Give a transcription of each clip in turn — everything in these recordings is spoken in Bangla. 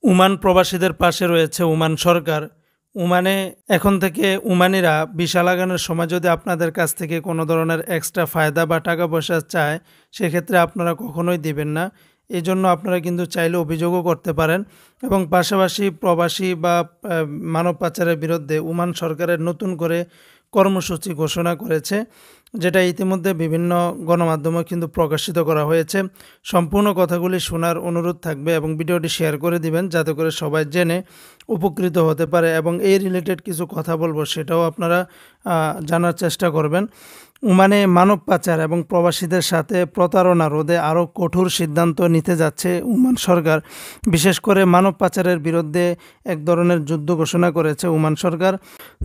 ওমান প্রবাসীদের পাশে রয়েছে ওমান সরকার। ওমানে এখন থেকে ওমানিরা ভিসা লাগানোর সময় যদি আপনাদের কাছ থেকে কোনো ধরনের এক্সট্রা ফায়দা বা টাকা পয়সা চায়, সেক্ষেত্রে আপনারা কখনোই দিবেন না। এই জন্য আপনারা কিন্তু চাইলে অভিযোগও করতে পারেন এবং পাশাপাশি প্রবাসী বা মানব পাচারের বিরুদ্ধে ওমান সরকারের নতুন করে কর্মসূচি ঘোষণা করেছে, যেটা ইতিমধ্যে বিভিন্ন গণমাধ্যমে কিন্তু প্রকাশিত করা হয়েছে। সম্পূর্ণ কথাগুলি শোনার অনুরোধ থাকবে এবং ভিডিওটি শেয়ার করে দিবেন যাতে করে সবাই জেনে উপকৃত হতে পারে, এবং এই রিলেটেড কিছু কথা বলবো সেটাও আপনারা জানার চেষ্টা করবেন। ওমানে মানব পাচার এবং প্রবাসীদের সাথে প্রতারণা রোধে আরও কঠোর সিদ্ধান্ত নিতে যাচ্ছে ওমান সরকার। বিশেষ করে মানব পাচারের বিরুদ্ধে এক ধরনের যুদ্ধ ঘোষণা করেছে ওমান সরকার।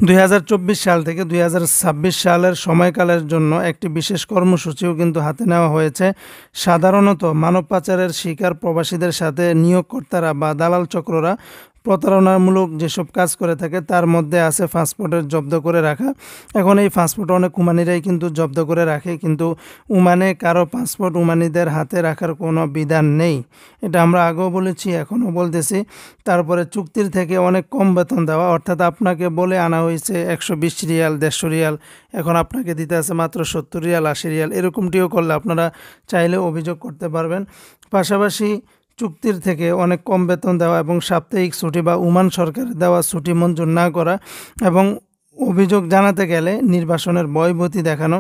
2024 সাল থেকে 2026 সালের সময়কালের জন্য একটি বিশেষ কর্মসূচিও কিন্তু হাতে নেওয়া হয়েছে। সাধারণত মানব পাচারের শিকার প্রবাসীদের সাথে নিয়োগকর্তারা বা দালাল চক্ররা প্রতারণামূলক যেসব কাজ করে থাকে তার মধ্যে আছে পাসপোর্টের জব্দ করে রাখা। এখন এই পাসপোর্ট অনেক ওমানিরাই কিন্তু জব্দ করে রাখে, কিন্তু ওমানে কারো পাসপোর্ট ওমানিদের হাতে রাখার কোনো বিধান নেই। এটা আমরা আগেও বলেছি, এখনও বলতেছি। তারপরে চুক্তির থেকে অনেক কম বেতন দেওয়া, অর্থাৎ আপনাকে বলে আনা হয়েছে 120 রিয়াল 150 রিয়াল, এখন আপনাকে দিতে আছে মাত্র 70 রিয়াল 80 রিয়াল। এরকমটিও করলে আপনারা চাইলে অভিযোগ করতে পারবেন। পাশাপাশি চুক্তির থেকে অনেক কম বেতন দেওয়া এবং সাপ্তাহিক ছুটি বা ওমান সরকারের দেওয়া ছুটি মঞ্জুর না করা, এবং অভিযোগ জানাতে গেলে নির্বাসনের ভয়ভীতি দেখানো,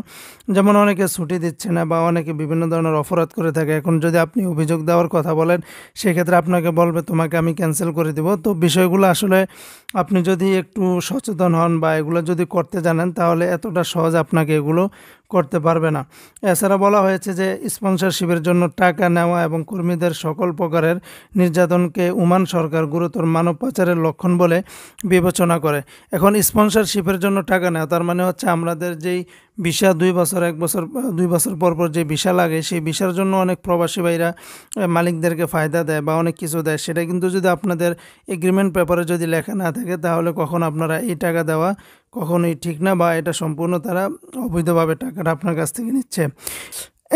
যেমন অনেকে ছুটি দিচ্ছে না বা অনেকে বিভিন্ন ধরনের অপরাধ করে থাকে। এখন যদি আপনি অভিযোগ দেওয়ার কথা বলেন, সেক্ষেত্রে আপনাকে বলবে তোমাকে আমি ক্যান্সেল করে দেব। তো বিষয়গুলো আসলে আপনি যদি একটু সচেতন হন বা এগুলো যদি করতে জানেন, তাহলে এতটা সহজ আপনাকে এগুলো করতে পারবে না। এছাড়া বলা হয়েছে যে স্পন্সরশিপের জন্য টাকা নেওয়া এবং কর্মীদের সকল প্রকারের নির্যাতনকে ওমান সরকার গুরুতর মানব পাচারের লক্ষণ বলে বিবেচনা করে। এখন স্পন্সরশিপের জন্য টাকা নেওয়া তার মানে হচ্ছে আমাদের যেই ভিসা 2 বছর 1 বছর 2 বছর পর পর যে ভিসা লাগে, সেই ভিসার জন্য অনেক প্রবাসী ভাইরা মালিকদেরকে ফায়দা দেয় বা অনেক কিছু দেয়। সেটা কিন্তু যদি আপনাদের এগ্রিমেন্ট পেপারে যদি লেখা না থাকে, তাহলে কখন আপনারা এই টাকা দেওয়া কখনোই ঠিক না, বা এটা সম্পূর্ণ তারা অবৈধভাবে টাকাটা আপনার কাছ থেকে নিচ্ছে।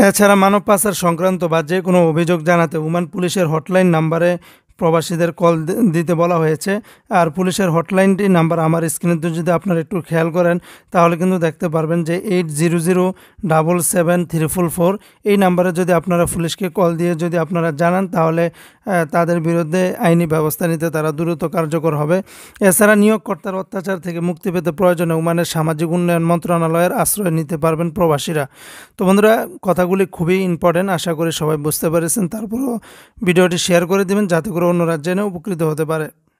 এছাড়া মানব পাচার সংক্রান্ত বা যে কোনো অভিযোগ জানাতে ওমান পুলিশের হটলাইন নাম্বারে প্রবাসীদের কল দিতে বলা হয়েছে। আর পুলিশের হটলাইনটি নাম্বার আমার স্ক্রিনে যদি আপনারা একটু খেয়াল করেন, তাহলে কিন্তু দেখতে পারবেন যে 80077344। এই নাম্বারে যদি আপনারা পুলিশকে কল দিয়ে যদি আপনারা জানান, তাহলে তাদের বিরুদ্ধে আইনি ব্যবস্থা নিতে তারা দ্রুত কার্যকর হবে। এছাড়া নিয়োগকর্তার অত্যাচার থেকে মুক্তি পেতে প্রয়োজনে ওমানের সামাজিক উন্নয়ন মন্ত্রণালয়ের আশ্রয় নিতে পারবেন প্রবাসীরা। তো বন্ধুরা, কথাগুলি খুবই ইম্পর্টেন্ট, আশা করি সবাই বুঝতে পেরেছেন। তারপরেও ভিডিওটি শেয়ার করে দেবেন যাতে করে অন্যরা জেনে উপকৃত হতে পারে।